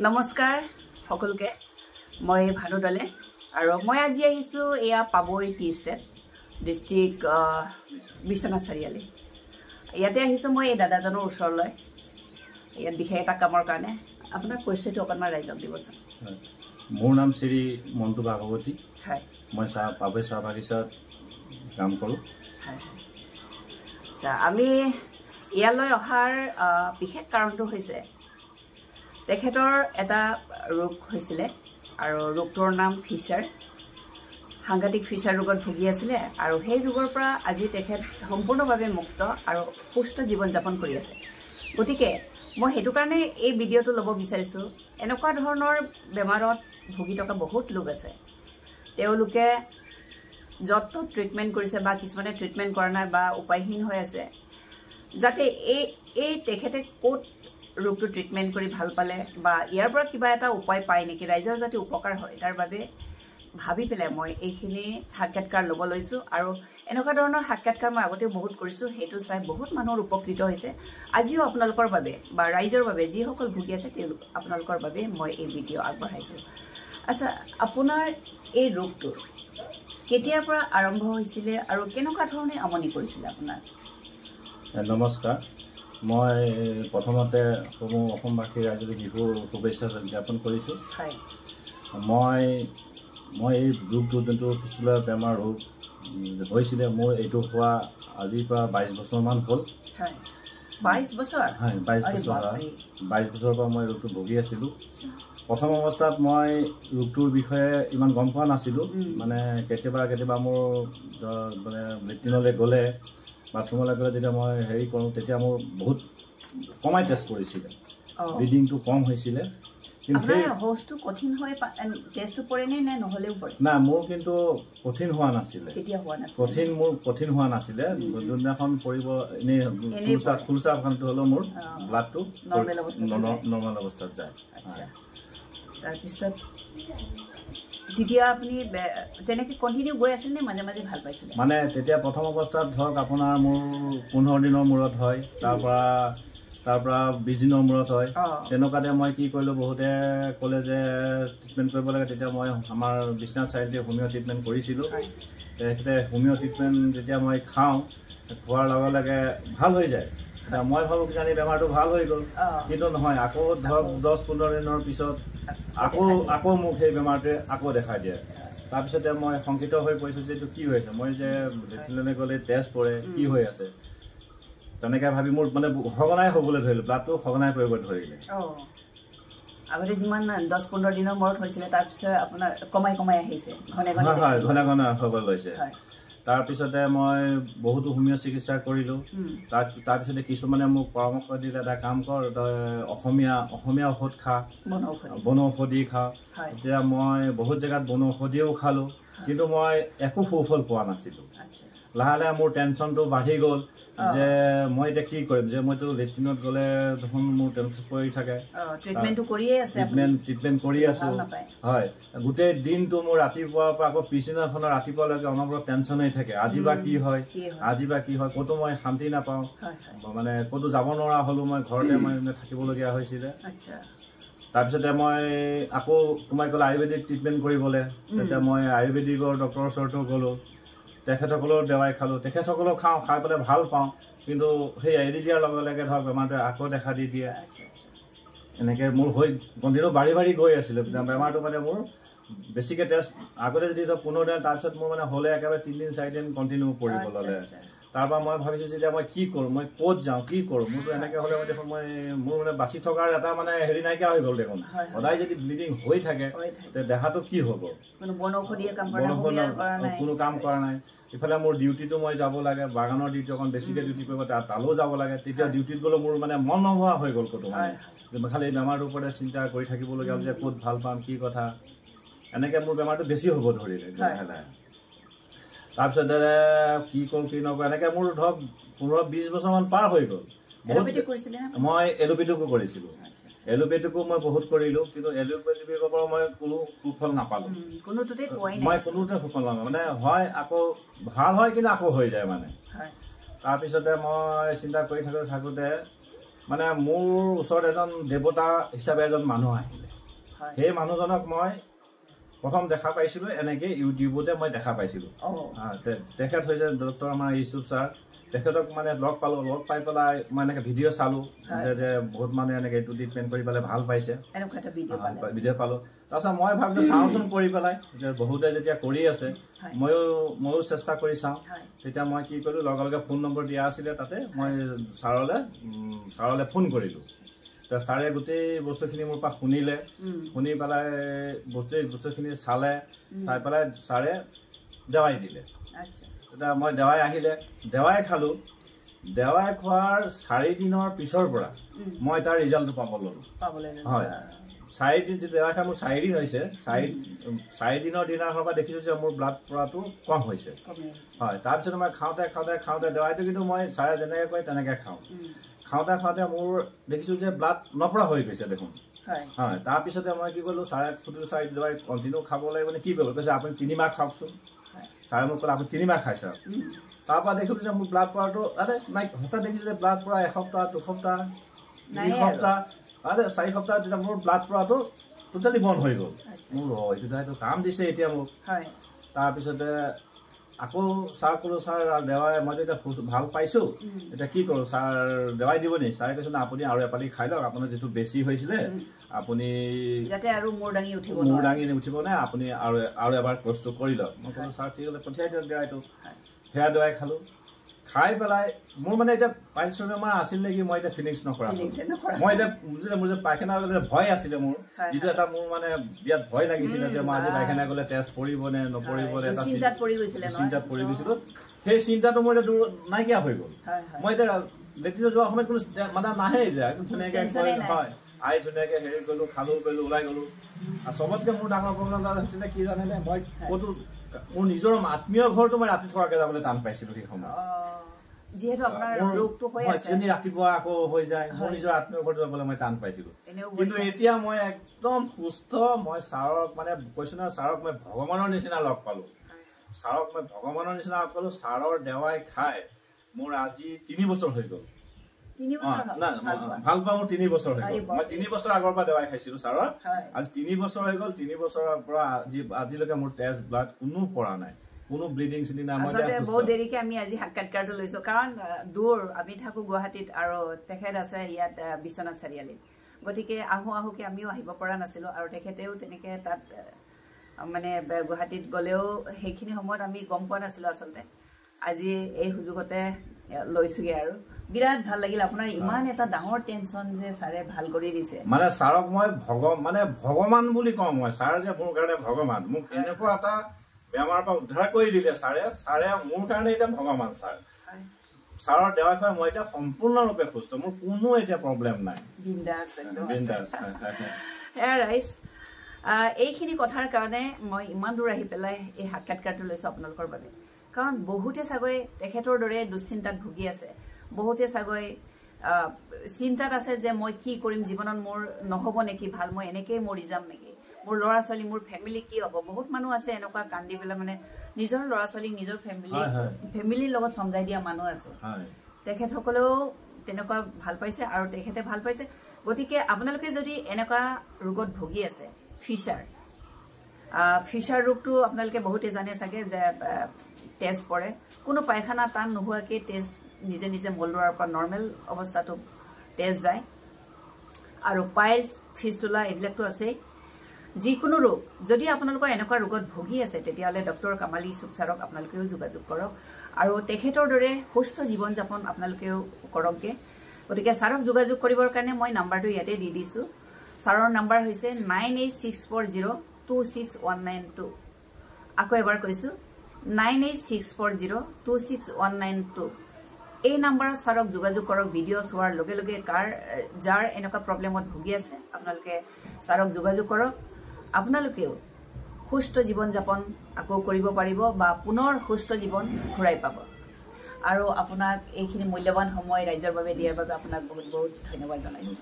নমস্কাৰ সকলোকে মই ভানু দলে আৰু মই আজি আহিছো এয়া পাবই T state district Biswanath Chariali ইয়াতে আহিছো মই এই দাদাজনৰ ওচৰলৈ ইয়াত বিশেষ এটা কামৰ কাৰণে আপোনাৰ পৰিচয়টো অকণমান ৰাইজক দিবচোন মোৰ নাম শ্ৰী মন্টু ভাগৱতী হয় মই পাবই চাহ বাগিচাত কাম কৰোঁ হয় আচ্ছা আমি ইয়ালৈ অহাৰ বিশেষ কাৰণটো হৈছে তেখেতৰ এটা ৰোগ হৈছিলে আৰু ৰোগটোৰ নাম ফিচাৰ সাংঘাতিক ফিচাৰ ৰোগত ভুগি আছিলে আৰু সেই ৰোগৰ পৰা আজি তেখেত সম্পূৰ্ণভাৱে মুক্ত আৰু সুস্থ জীৱন যাপন কৰি আছে গতিকে মই সেইটো কাৰণে এই ভিডিঅ'টো ল'ব বিচাৰিছোঁ এনেকুৱা ধৰণৰ বেমাৰত ভুগি থকা বহুত লোক আছে তেওঁলোকে যত ট্ৰিটমেণ্ট কৰিছে বা কিছুমানে ট্ৰিটমেণ্ট কৰা নাই বা উপায়হীন হৈ আছে যাতে এই তেখেতে ক'ত ৰোগটো ট্ৰিটমেণ্ট কৰি ভাল পালে বা ইয়াৰ পৰা কিবা এটা উপায় পায় নেকি ৰাইজৰ যাতে উপকাৰ হয় তাৰ বাবে ভাবি পেলাই মই এইখিনি সাক্ষাৎকাৰ ল'ব লৈছোঁ আৰু এনেকুৱা ধৰণৰ সাক্ষাৎকাৰ মই আগতেও বহুত কৰিছোঁ সেইটো চাই বহুত মানুহৰ উপকৃত হৈছে আজিও আপোনালোকৰ বাবে বা ৰাইজৰ বাবে যিসকল ভুগি আছে তেওঁলোক আপোনালোকৰ বাবে মই এই ভিডিঅ' আগবঢ়াইছোঁ আচ্ছা আপোনাৰ এই ৰোগটো কেতিয়াৰ পৰা আৰম্ভ হৈছিলে আৰু কেনেকুৱা ধৰণে আমনি কৰিছিলে আপোনাৰ নমস্কাৰ মই প্ৰথমতে অসমবাসী ৰাইজলৈ বিহুৰ শুভেচ্ছা জ্ঞাপন কৰিছোঁ মই এই ৰোগটো যোনটো পিছলা বেমাৰ ৰোগ হৈছিলে মোৰ এইটো হোৱা আজিৰ পৰা 22 বছৰমান হ'ল 22 বছৰ হয় 22 বছৰৰ পৰা মই ৰোগটো ভুগি আছিলোঁ প্ৰথম অৱস্থাত মই ৰোগটোৰ বিষয়ে ইমান গম পোৱা নাছিলোঁ মানে কেতিয়াবা মোৰ মানে লেট্ৰিনলৈ গ'লে বাথৰুমলৈ গ'লে যেতিয়া মই হেৰি কৰোঁ তেতিয়া মোৰ বহুত কমাই টেষ্ট কৰিছিলে ব্লিডিংটো কম হৈছিলে কিন্তু না মোৰ কিন্তু কঠিন হোৱা নাছিলে কঠিন হোৱা নাছিলে যোনদিনাখন পৰিব এনেই ফুলচা ভানটো হ'লেও মোৰ ব্লাডটো নৰ্মেল অৱস্থাত যায় তাৰপিছত তেতিয়া আপুনি তেনেকৈ কণ্টিনিউ গৈ আছিল নে মাজে মাজে ভাল পাইছিলে মানে তেতিয়া প্ৰথম অৱস্থাত ধৰক আপোনাৰ মোৰ 15 দিনৰ মূৰত হয় তাৰ পৰা 20 দিনৰ মূৰত হয় তেনেকুৱাতে মই কি কৰিলোঁ বহুতে ক'লে যে ট্ৰিটমেণ্ট কৰিব লাগে তেতিয়া মই আমাৰ বিশ্বনাথ চাৰিআলিতে হোমিঅ' ট্ৰিটমেণ্ট কৰিছিলোঁ তেখেতে হোমিঅ' ট্ৰিটমেণ্ট যেতিয়া মই খাওঁ খোৱাৰ লগে লগে ভাল হৈ যায় মই ভাবোঁ কিজানি বেমাৰটো ভাল হৈ গ'ল কিন্তু নহয় আকৌ ধৰক 10-15 দিনৰ পিছত আকৌ মোক সেই বেমাৰটোৱে আকৌ দেখাই দিয়ে তাৰপিছতে মই শংকিত হৈ পৰিছোঁ যে এইটো কি হৈ আছে মই যে লেট্ৰিনলৈ গ'লে টেষ্ট কৰে কি হৈ আছে তেনেকৈ ভাবি মোৰ মানে সঘনাই হ'বলৈ ধৰিলোঁ ব্লাডটো সঘনাই পৰিব ধৰিলে আগতে যিমান 10-15 দিনৰ মূৰত হৈছিলে তাৰপিছত আপোনাৰ কমাই আহিছে ঘনে হ'বলৈ লৈছে তাৰপিছতে মই বহুতো হোমিঅ' চিকিৎসা কৰিলোঁ তাৰপিছতে কিছুমানে মোক পৰামৰ্শ দিলে এটা কাম কৰ তই অসমীয়া ঔষধ খা বনৌষধি খা এতিয়া মই বহুত জেগাত বনৌষধিও খালোঁ কিন্তু মই একো সুফল পোৱা নাছিলোঁ লাহে লাহে মোৰ টেনশ্যনটো বাঢ়ি গ'ল যে মই এতিয়া কি কৰিম যে মইতো লেট্ৰিনত গ'লে দেখোন মোৰ টেনশ্যন পৰি থাকে ট্ৰিটমেণ্ট কৰি আছোঁ হয় গোটেই দিনটো মোৰ ৰাতিপুৱাৰ পৰা আকৌ পিছদিনাখনৰ ৰাতিপুৱালৈকে অনবৰত টেনশ্যনেই থাকে আজি বা কি হয় ক'তো মই শান্তি নাপাওঁ মানে ক'তো যাব নোৱাৰা হ'লোঁ মই ঘৰতে মই থাকিবলগীয়া হৈছিলে তাৰপিছতে মই আকৌ সোমাই গ'লে আয়ুৰ্বেদিক ট্ৰিটমেণ্ট কৰিবলৈ তেতিয়া মই আয়ুৰ্বেদিকৰ ডক্টৰৰ ওচৰতো গ'লোঁ তেখেতসকলেও দেৱাই খালোঁ তেখেতসকলেও খাই পেলাই ভাল পাওঁ কিন্তু সেই এৰি দিয়াৰ লগে লগে ধৰক বেমাৰটোৱে আকৌ দেখা দি দিয়ে এনেকৈ মোৰ হৈ কণ্টিনিউ বাঢ়ি গৈ আছিলে বেমাৰটো মানে মোৰ বেছিকৈ টেষ্ট আগতে যদি ধৰক 15 দিন তাৰপিছত মোৰ মানে হ'লে একেবাৰে 3-4 দিন কণ্টিনিউ কৰিব ল'লে তাৰপৰা মই ভাবিছোঁ যেতিয়া মই কি কৰোঁ মই ক'ত যাওঁ কি কৰোঁ মোৰতো এনেকৈ হ'লে দেখোন মোৰ মানে বাচি থকাৰ এটা মানে হেৰি নাইকিয়া হৈ গ'ল দেখোন সদায় যদি ব্লিডিং হৈ থাকে তেতিয়া দেহাটো কি হ'ব কোনো কাম কৰা নাই ইফালে মোৰ ডিউটিটো মই যাব লাগে বাগানৰ ডিউটি অকণ বেছিকৈ ডিউটি কৰিব তালৈও যাব লাগে তেতিয়া ডিউটিত গ'লেও মোৰ মানে মন নোহোৱা হৈ গ'ল ক'তো মানে খালি বেমাৰটোৰ ওপৰতে চিন্তা কৰি থাকিবলগীয়া হ'ল যে ক'ত ভাল পাম কি কথা এনেকৈ মোৰ বেমাৰটো বেছি হ'ব ধৰিলে লাহে লাহে তাৰপিছতে কি কৰোঁ কি নকৰোঁ এনেকৈ মোৰ ধৰক 15-20 বছৰমান পাৰ হৈ গ'ল মই এলোপেথিকো কৰিছিলোঁ এলোপেথিকো মই বহুত কৰিলোঁ কিন্তু এলোপেথিকৰ পৰা মই কোনো সুফল নাপালোঁ মই কোনোতে সুফল নাপালোঁ মানে হয় আকৌ ভাল হয় কিন্তু আকৌ হৈ যায় মানে তাৰপিছতে মই চিন্তা কৰি থাকোঁতে মানে মোৰ ওচৰত এজন দেৱতা হিচাপে এজন মানুহ আহিলে সেই মানুহজনক মই প্ৰথম দেখা পাইছিলো এনেকে ইউটিউবতে মই দেখা পাইছিলো তেখেত হৈছে ডক্টৰ আমাৰ ইউসুফ ছাৰ তেখেতক মানে লগ পালো লগ পাই পেলাই মই এনেকে ভিডিঅ' চালো যে বহুত মানুহে এনেকে এইটো ট্ৰিটমেণ্ট কৰি পেলাই ভাল পাইছে ভিডিঅ' পালো তাৰপিছত মই ভাবিলো চাওঁচোন কৰি পেলাই যে বহুতে যেতিয়া কৰি আছে ময়ো চেষ্টা কৰি চাওঁ তেতিয়া মই কি কৰিলো লগে লগে ফোন নম্বৰ দিয়া আছিলে তাতে মই ছাৰলে ফোন কৰিলো ছাৰে গোটেই বস্তুখিনি মোৰ পৰা শুনিলে শুনি পেলাই বস্তুখিনি চালে চাই পেলাই ছাৰে দেৱাই দিলে তেতিয়া মই দেৱাই আহিলে দেৱাই খালো দেৱাই খোৱাৰ 4 দিনৰ পিছৰ পৰা মই তাৰ ৰিজাল্টটো পাব ললো হয় 4 দিন দেৱাই খোৱা মোৰ 4 দিন হৈছে 4 দিনৰ দিনাখনৰ পৰা দেখিছো যে মোৰ ব্লাড প্ৰেছাৰটো কম হৈছে হয় তাৰপিছত মই খাওঁতে দেৱাইটো কিন্তু মই ছাৰে যেনেকৈ কয় তেনেকৈ খাওঁতে মোৰ দেখিছো যে ব্লাড নপৰা হৈ গৈছে দেখোন হয় তাৰপিছতে মই কি কৰিলো ছাৰে ফুটিলো ছাৰে দেৱাই কণ্টিনিউ খাব লাগিব মানে কি কৰিব কৈছে আপুনি 3 মাহ খাওকচোন ছাৰে মোক ক'লে আপুনি 3 মাহ খাইছে তাৰপৰা দেখিলো যে মোৰ ব্লাড প্ৰেছাৰটো নাই হঠাৎ দেখিছো যে ব্লাড প্ৰেছাৰ এসপ্তাহ 2 সপ্তাহ 3 সপ্তাহ 4 সপ্তাহ তেতিয়া মোৰ ব্লাড প্ৰেছাৰটো টোটেলি বন্ধ হৈ গ'ল মোৰ এইটো কাম দিছে এতিয়া মোক তাৰপিছতে আকৌ ছাৰ ক'লো ছাৰ দেৱাই মইতো এতিয়া ভাল পাইছো এতিয়া কি কৰোঁ ছাৰ দেৱাই দিব নি ছাৰে কৈছে না আপুনি আৰু এপালি খাই লওক আপোনাৰ যিটো বেছি হৈছিলে আপুনি মূৰ দাঙি উঠিব নাই আপুনি আৰু এবাৰ কৰ্চটো কৰি লওক মই ক'লো ছাৰ ঠিক হ'লে পঠিয়াই দিয়ক দেৱাইটো সেয়া দেৱাই খালো খাই পেলাই মোৰ মানে এতিয়া পাইলছৰ বেমাৰ আছিল নেকি মই এতিয়া ফিলিংছ নকৰা মই এতিয়া মোৰ যে পায়খানা গ'লে ভয় আছিলে মোৰ যিটো এটা মোৰ মানে বিৰাট ভয় লাগিছিলে যে মই আজি পায়খানা গ'লে টেষ্ট পৰিব নে নপৰিব এটা চিন্তাত পৰি গৈছিলো সেই চিন্তাটো মোৰ এতিয়া নাইকিয়া হৈ গ'ল মই এতিয়া লেট্ৰিনত যোৱাৰ সময়ত কোনো মানে নাহে যায় ধুনীয়াকৈ হয় আই ধুনীয়াকৈ হেৰি কৰিলো খালো কৰিলো ওলাই গ'লো আৰু চবতকৈ মোৰ ডাঙৰ প্ৰব্লেম এটা হৈছিলে কি জানেনে মই ক'তো মোৰ নিজৰ আত্মীয় ঘৰটো মই ৰাতি থকাকৈ যাবলৈ টান পাইছিলো সেই সময়ত ৰাতিপুৱা আকৌ হৈ যায় মোৰ নিজৰ আত্মীয় ঘৰটো যাবলৈ মই টান পাইছিলো কিন্তু এতিয়া মই একদম সুস্থ মই ছাৰক মানে কৈছো নহয় ছাৰক মই ভগৱানৰ নিচিনা লগ পালো ছাৰৰ দেৱাই খাই মোৰ আজি 3 বছৰ হৈ গ'ল ভাল পোৱা মোৰ 3 বছৰ হৈ গ'ল মই 3 বছৰ আগৰ পৰা দেৱাই খাইছিলো ছাৰৰ আজি 3 বছৰ হৈ গ'ল 3 বছৰৰ পৰা আজিলৈকে মোৰ টেষ্ট ব্লাড কোনো পৰা নাই কোনো ব্লিডিং চিডিং নাই মই বহুত দেৰিকে আমি আজি সাক্ষাৎকাৰটো লৈছো কাৰণ দূৰ আমি থাকো গুৱাহাটীত আৰু তেখেত আছে ইয়াত বিশ্বনাথ চাৰিআলিত গতিকে আহুকে আমিও আহিব পৰা নাছিলো আৰু তেখেতেও তেনেকে তাত মানে গুৱাহাটীত গ'লেও সেইখিনি সময়ত আমি গম পোৱা নাছিলো আচলতে আজি এই সুযোগতে লৈছোগে আৰু বিৰাট ভাল লাগিল আপোনাৰ ইমান এটা ডাঙৰ টেনচন যে ছাৰে ভাল কৰি দিছে মানে ছাৰক মই ভগৱান বুলি কওঁ মই ছাৰ যে মোৰ কাৰণে ভগৱান মোক এনেকুৱা এটা বেমাৰৰ পৰা উদ্ধাৰ কৰি দিলে ছাৰে মোৰ কাৰণে এতিয়া ভগৱান ছাৰৰ দেৱাই খুৱাই মই এতিয়া সম্পূৰ্ণৰূপে সুস্থ মোৰ কোনো এতিয়া প্ৰব্লেম নাই এইখিনি কথাৰ কাৰণে মই ইমান দূৰ আহি পেলাই এই সাক্ষাৎকাৰটো লৈছো আপোনালোকৰ বাবে কাৰণ বহুতে চাগৈ তেখেতৰ দৰে দুশ্চিন্তাত ভুগি আছে বহুতে চাগৈ চিন্তাত আছে যে মই কি কৰিম জীৱনত মোৰ নহ'ব নেকি ভাল মই এনেকেই মৰি যাম নেকি মোৰ ল'ৰা ছোৱালী মোৰ ফেমিলি কি হ'ব বহুত মানুহ আছে এনেকুৱা কান্দি পেলাই মানে নিজৰ ল'ৰা ছোৱালীক নিজৰ ফেমিলিৰ লগত চমজাই দিয়া মানুহ আছে তেখেতসকলেও তেনেকুৱা ভাল পাইছে আৰু তেখেতে ভাল পাইছে গতিকে আপোনালোকে যদি এনেকুৱা ৰোগত ভুগি আছে ফিচাৰ ৰোগটো আপোনালোকে বহুতে জানে চাগে যে টেষ্ট পৰে কোনো পায়খানা টান নোহোৱাকৈ টেষ্ট নিজে নিজে মলদ্বাৰৰ পৰা নৰ্মেল অৱস্থাটো টেষ্ট যায় আৰু পাইলছ ফিস্টুলা এইবিলাকতো আছেই যিকোনো ৰোগ যদি আপোনালোকৰ এনেকুৱা ৰোগত ভুগি আছে তেতিয়াহ'লে ডক্টৰ কামাল ইউছুফ ছাৰক আপোনালোকেও যোগাযোগ কৰক আৰু তেখেতৰ দৰে সুস্থ জীৱন যাপন আপোনালোকেও কৰকগে গতিকে ছাৰক যোগাযোগ কৰিবৰ কাৰণে মই নাম্বাৰটো ইয়াতে দি দিছো ছাৰৰ নাম্বাৰ হৈছে 9864026192 আকৌ এবাৰ কৈছো 9864026192 এই নাম্বাৰত ছাৰক যোগাযোগ কৰক ভিডিঅ' চোৱাৰ লগে লগে যাৰ এনেকুৱা প্ৰব্লেমত ভুগি আছে আপোনালোকে ছাৰক যোগাযোগ কৰক আপোনালোকেও সুস্থ জীৱন যাপন আকৌ কৰিব পাৰিব বা পুনৰ সুস্থ জীৱন ঘূৰাই পাব আৰু আপোনাক এইখিনি মূল্যৱান সময় ৰাজ্যৰ বাবে দিয়াৰ বাবে আপোনাক বহুত বহুত ধন্যবাদ জনাইছো